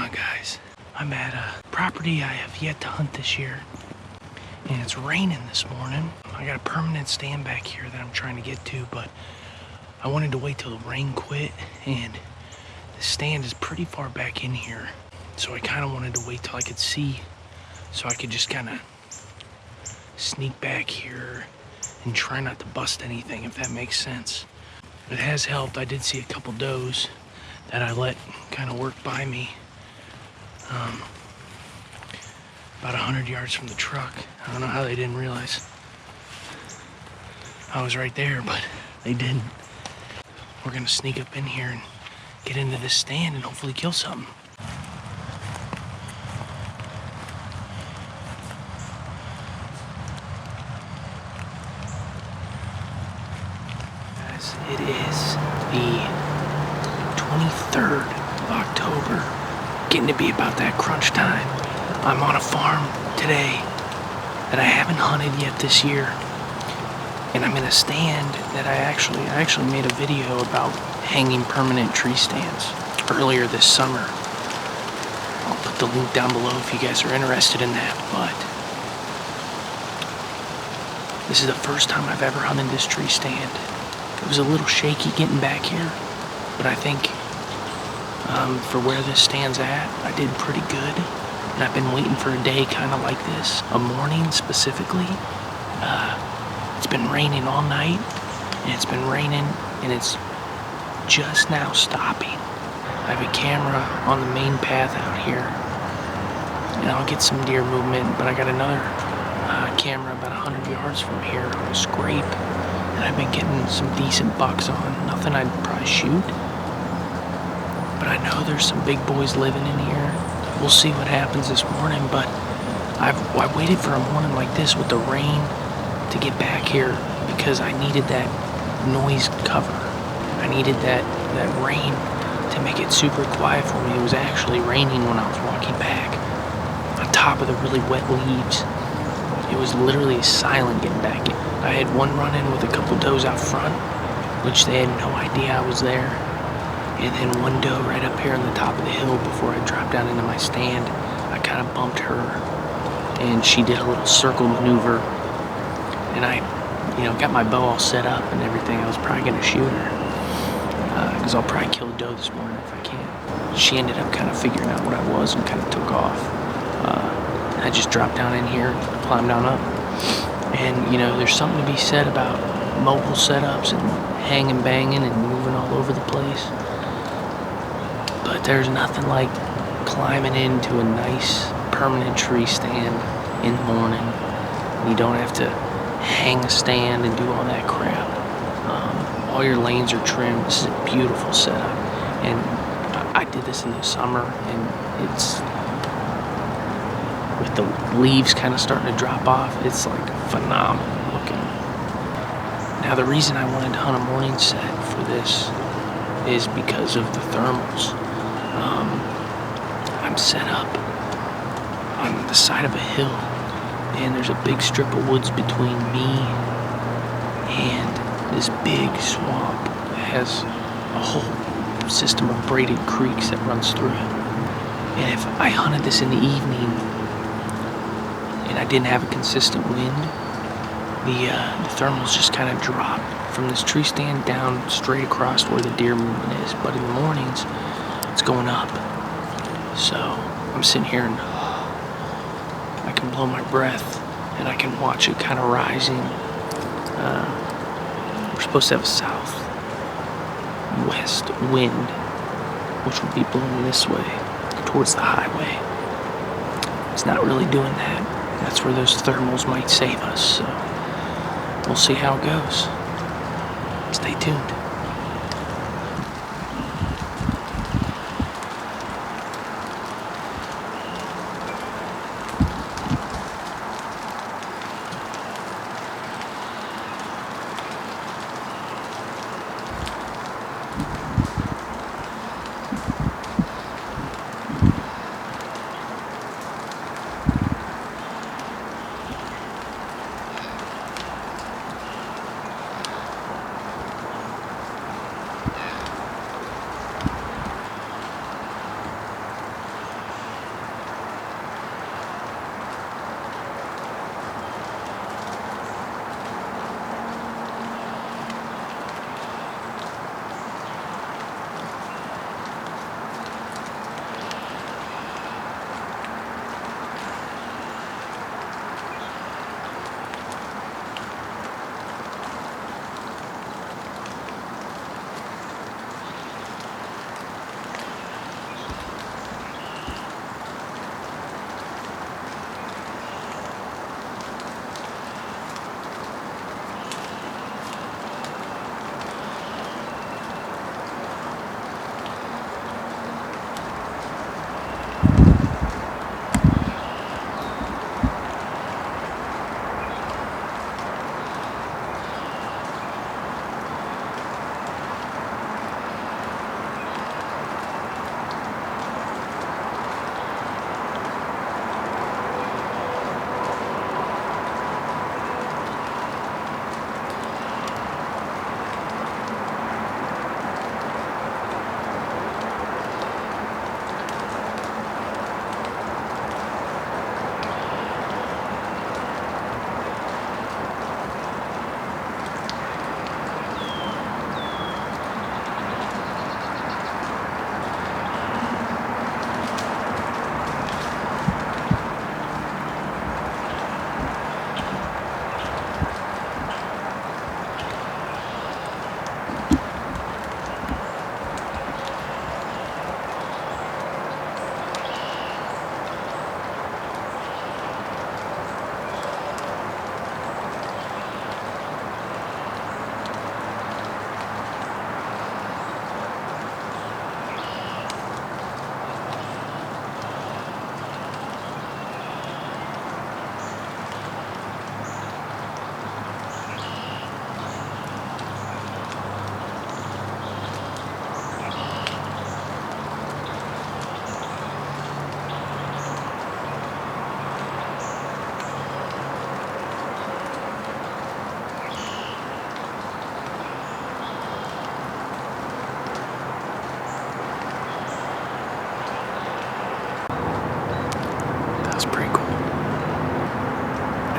on, guys? I'm at a property I have yet to hunt this year, and it's raining this morning. I got a permanent stand back here that I'm trying to get to, but I wanted to wait till the rain quit, and the stand is pretty far back in here, so I kind of wanted to wait till I could see, so I could just kind of sneak back here and try not to bust anything, if that makes sense. It has helped. I did see a couple does that I let kind of work by me. About 100 yards from the truck. I don't know how they didn't realize I was right there, but they didn't. We're gonna sneak up in here and get into this stand and hopefully kill something. Guys, it is the 23rd of October, getting to be about that crunch time. I'm on a farm today that I haven't hunted yet this year, and I'm in a stand that I actually made a video about hanging permanent tree stands earlier this summer. I'll put the link down below if you guys are interested in that, but this is the first time I've ever hunted this tree stand. It was a little shaky getting back here, but I think for where this stand's at, I did pretty good. And I've been waiting for a day kind of like this, a morning specifically. It's been raining all night, and it's been raining, and it's just now stopping. I have a camera on the main path out here, and I'll get some deer movement, but I got another camera about 100 yards from here on a scrape, and I've been getting some decent bucks on. Nothing I'd probably shoot, but I know there's some big boys living in here. We'll see what happens this morning, but I waited for a morning like this with the rain to get back here because I needed that noise cover. I needed that rain to make it super quiet for me. It was actually raining when I was walking back on top of the really wet leaves. It was literally silent getting back in. I had one run-in with a couple does out front, which they had no idea I was there. And then one doe right up here on the top of the hill before I dropped down into my stand. I kind of bumped her, and she did a little circle maneuver. And I, got my bow all set up and everything. I was probably going to shoot her, because I'll probably kill a doe this morning if I can. She ended up kind of figuring out what I was and kind of took off. I just dropped down in here, climbed on up. And, there's something to be said about mobile setups and hanging, banging, and moving all over the place. But there's nothing like climbing into a nice permanent tree stand in the morning. You don't have to hang a stand and do all that crap. All your lanes are trimmed. This is a beautiful setup. And I did this in the summer, and it's, with the leaves kind of starting to drop off, it's like phenomenal looking. Now the reason I wanted to hunt a morning set for this is because of the thermals. I'm set up on the side of a hill, and there's a big strip of woods between me and this big swamp that has a whole system of braided creeks that runs through it. And if I hunted this in the evening and I didn't have a consistent wind, the thermals just kind of drop from this tree stand down straight across where the deer movement is. But in the mornings, it's going up. So I'm sitting here and I can blow my breath and I can watch it kind of rising. We're supposed to have a southwest wind, which will be blowing this way towards the highway. It's not really doing that. That's where those thermals might save us. So we'll see how it goes. Stay tuned.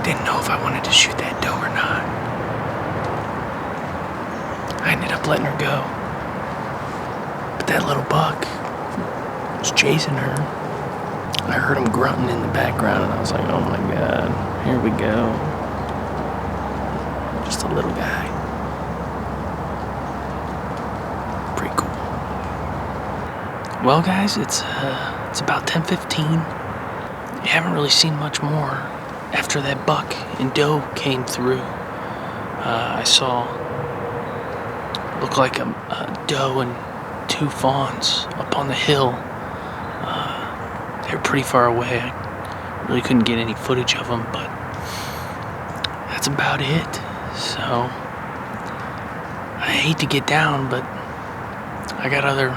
didn't know if I wanted to shoot that doe or not. I ended up letting her go. But that little buck was chasing her. I heard him grunting in the background, and I was like, oh my God, here we go. Just a little guy. Pretty cool. Well, guys, it's about 10:15. You haven't really seen much more after that buck and doe came through. I saw, looked like a doe and 2 fawns up on the hill. They were pretty far away. I really couldn't get any footage of them, but that's about it. So I hate to get down, but I got other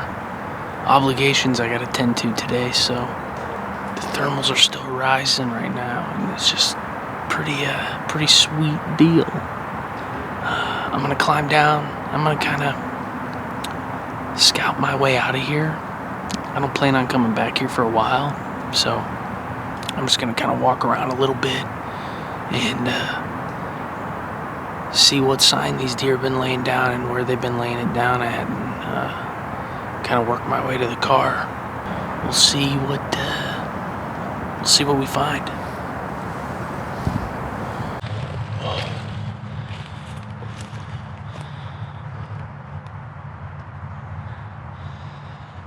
obligations I got to tend to today, so the thermals are still rising right now, and it's just pretty sweet deal. I'm gonna climb down. I'm gonna kind of scout my way out of here. I don't plan on coming back here for a while, so I'm just gonna kind of walk around a little bit and see what sign these deer have been laying down and where they've been laying it down at, and kind of work my way to the car. We'll see what we find.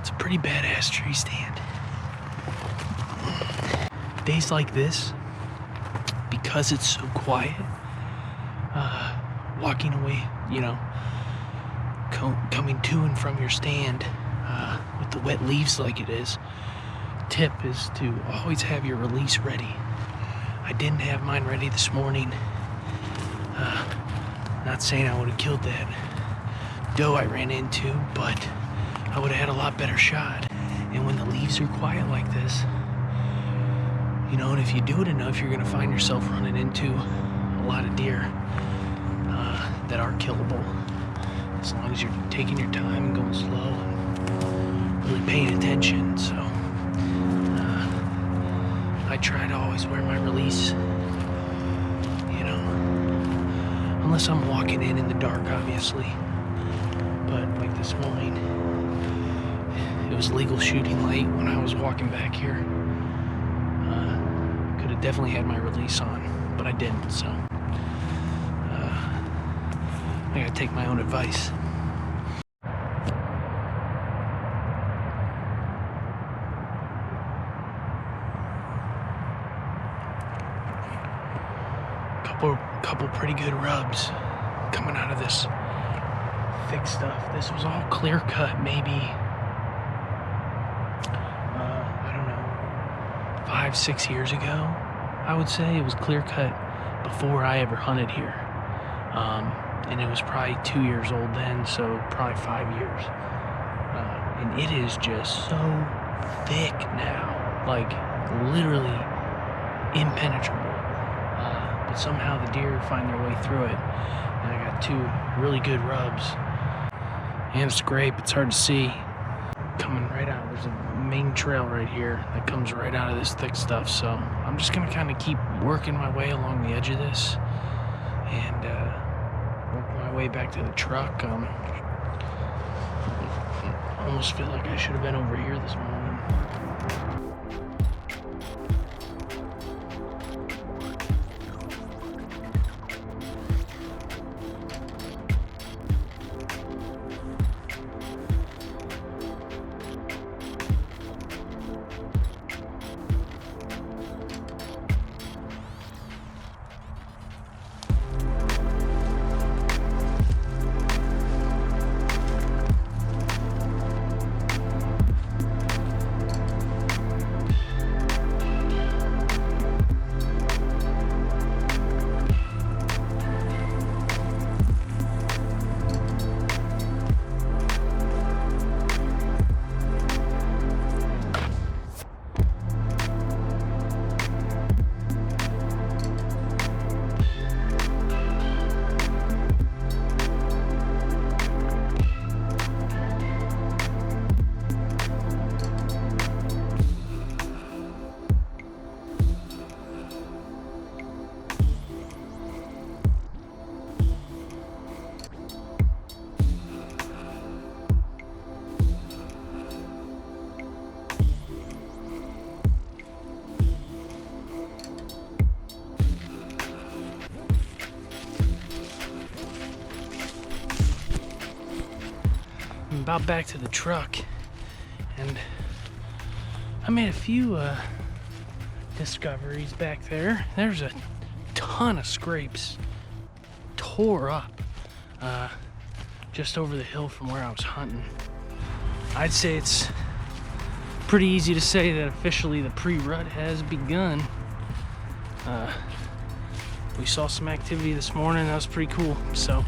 It's a pretty badass tree stand. Days like this, because it's so quiet, walking away, coming to and from your stand with the wet leaves like it is, tip is to always have your release ready. I didn't have mine ready this morning. Not saying I would have killed that doe I ran into, but I would have had a lot better shot. And when the leaves are quiet like this, and if you do it enough, you're gonna find yourself running into a lot of deer that are killable, as long as you're taking your time and going slow and really paying attention. So I try to always wear my release, unless I'm walking in the dark, obviously. But like this morning, it was legal shooting late when I was walking back here. Could have definitely had my release on, but I didn't, so I gotta take my own advice. Couple pretty good rubs coming out of this thick stuff. This was all clear cut, maybe I don't know, 5-6 years ago. I would say it was clear cut before I ever hunted here, and it was probably 2 years old then, so probably 5 years. And it is just so thick now, like literally impenetrable. But somehow the deer find their way through it, and I got 2 really good rubs. And it's great, but it's hard to see. Coming right out, there's a main trail right here that comes right out of this thick stuff, so I'm just gonna kind of keep working my way along the edge of this and work my way back to the truck. I almost feel like I should have been over here this morning. about back to the truck, and I made a few discoveries back there. There's a ton of scrapes tore up just over the hill from where I was hunting. I'd say it's pretty easy to say that officially the pre-rut has begun. We saw some activity this morning. That was pretty cool. So